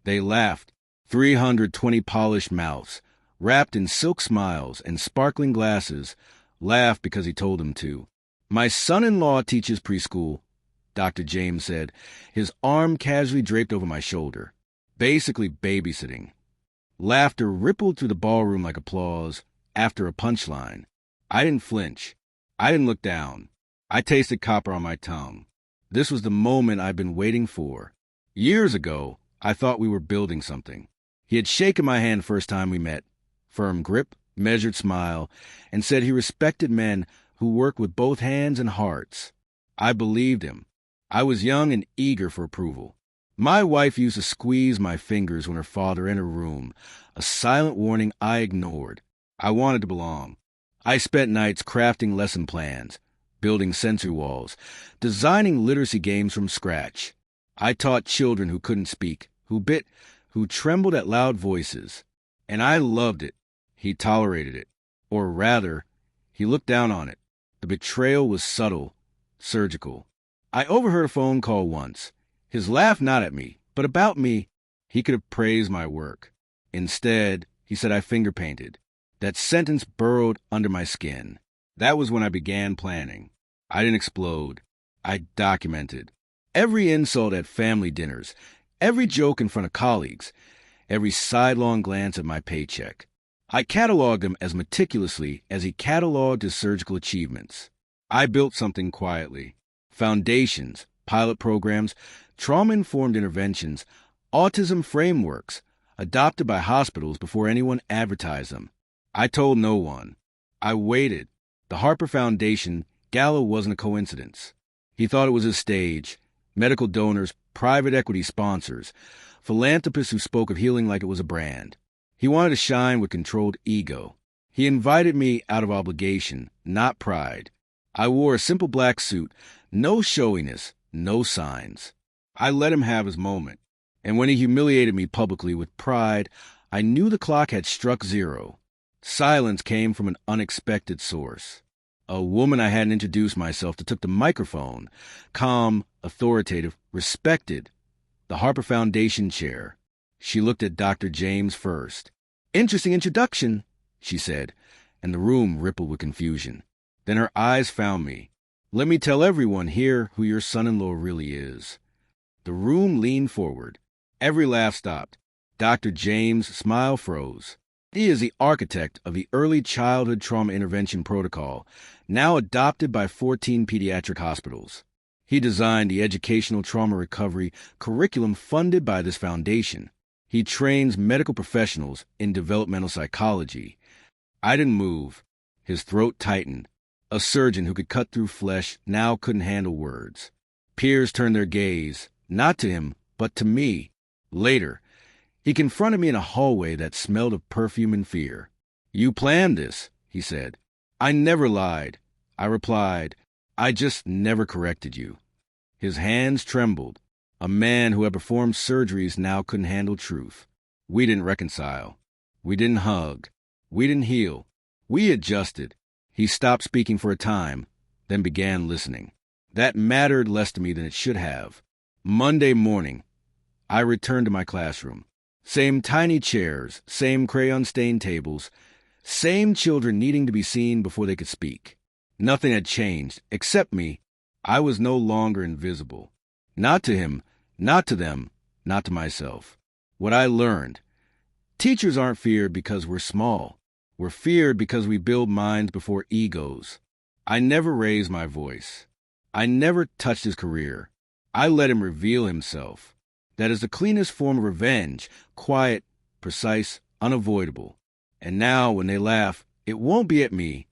They laughed, 320 polished mouths, wrapped in silk smiles and sparkling glasses, laughed because he told them to. "My son-in-law teaches preschool," Dr. James said, his arm casually draped over my shoulder. "Basically babysitting." Laughter rippled through the ballroom like applause after a punchline. I didn't flinch. I didn't look down. I tasted copper on my tongue. This was the moment I'd been waiting for. Years ago, I thought we were building something. He had shaken my hand first time we met. Firm grip, measured smile, and said he respected men who worked with both hands and hearts. I believed him. I was young and eager for approval. My wife used to squeeze my fingers when her father entered a room, a silent warning I ignored. I wanted to belong. I spent nights crafting lesson plans, building sensory walls, designing literacy games from scratch. I taught children who couldn't speak, who bit, who trembled at loud voices. And I loved it. He tolerated it. Or rather, he looked down on it. The betrayal was subtle, surgical. I overheard a phone call once. His laugh not at me, but about me. He could have praised my work. Instead, he said I finger-painted. That sentence burrowed under my skin. That was when I began planning. I didn't explode. I documented. Every insult at family dinners, every joke in front of colleagues, every sidelong glance at my paycheck. I cataloged them as meticulously as he cataloged his surgical achievements. I built something quietly. Foundations, pilot programs, trauma-informed interventions, autism frameworks, adopted by hospitals before anyone advertised them. I told no one. I waited. The Harper Foundation gala wasn't a coincidence. He thought it was a stage. Medical donors, private equity sponsors, philanthropists who spoke of healing like it was a brand. He wanted to shine with controlled ego. He invited me out of obligation, not pride. I wore a simple black suit, no showiness, no signs. I let him have his moment. And when he humiliated me publicly with pride, I knew the clock had struck zero. Silence came from an unexpected source. A woman I hadn't introduced myself to took the microphone, calm, authoritative, respected. The Harper Foundation chair. She looked at Dr. James first. "Interesting introduction," she said, and the room rippled with confusion. Then her eyes found me. "Let me tell everyone here who your son-in-law really is." The room leaned forward. Every laugh stopped. Dr. James' smile froze. He is the architect of the Early Childhood Trauma Intervention Protocol, now adopted by 14 pediatric hospitals. He designed the educational trauma recovery curriculum funded by this foundation. He trains medical professionals in developmental psychology. I didn't move. His throat tightened. A surgeon who could cut through flesh now couldn't handle words. Peers turned their gaze, not to him, but to me. Later, he confronted me in a hallway that smelled of perfume and fear. "You planned this," he said. "I never lied." I replied, "I just never corrected you." His hands trembled. A man who had performed surgeries now couldn't handle truth. We didn't reconcile. We didn't hug. We didn't heal. We adjusted. He stopped speaking for a time, then began listening. That mattered less to me than it should have. Monday morning, I returned to my classroom. Same tiny chairs, same crayon-stained tables, same children needing to be seen before they could speak. Nothing had changed, except me. I was no longer invisible. Not to him, not to them, not to myself. What I learned: teachers aren't feared because we're small. We're feared because we build minds before egos. I never raised my voice. I never touched his career. I let him reveal himself. That is the cleanest form of revenge, quiet, precise, unavoidable. And now, when they laugh, it won't be at me.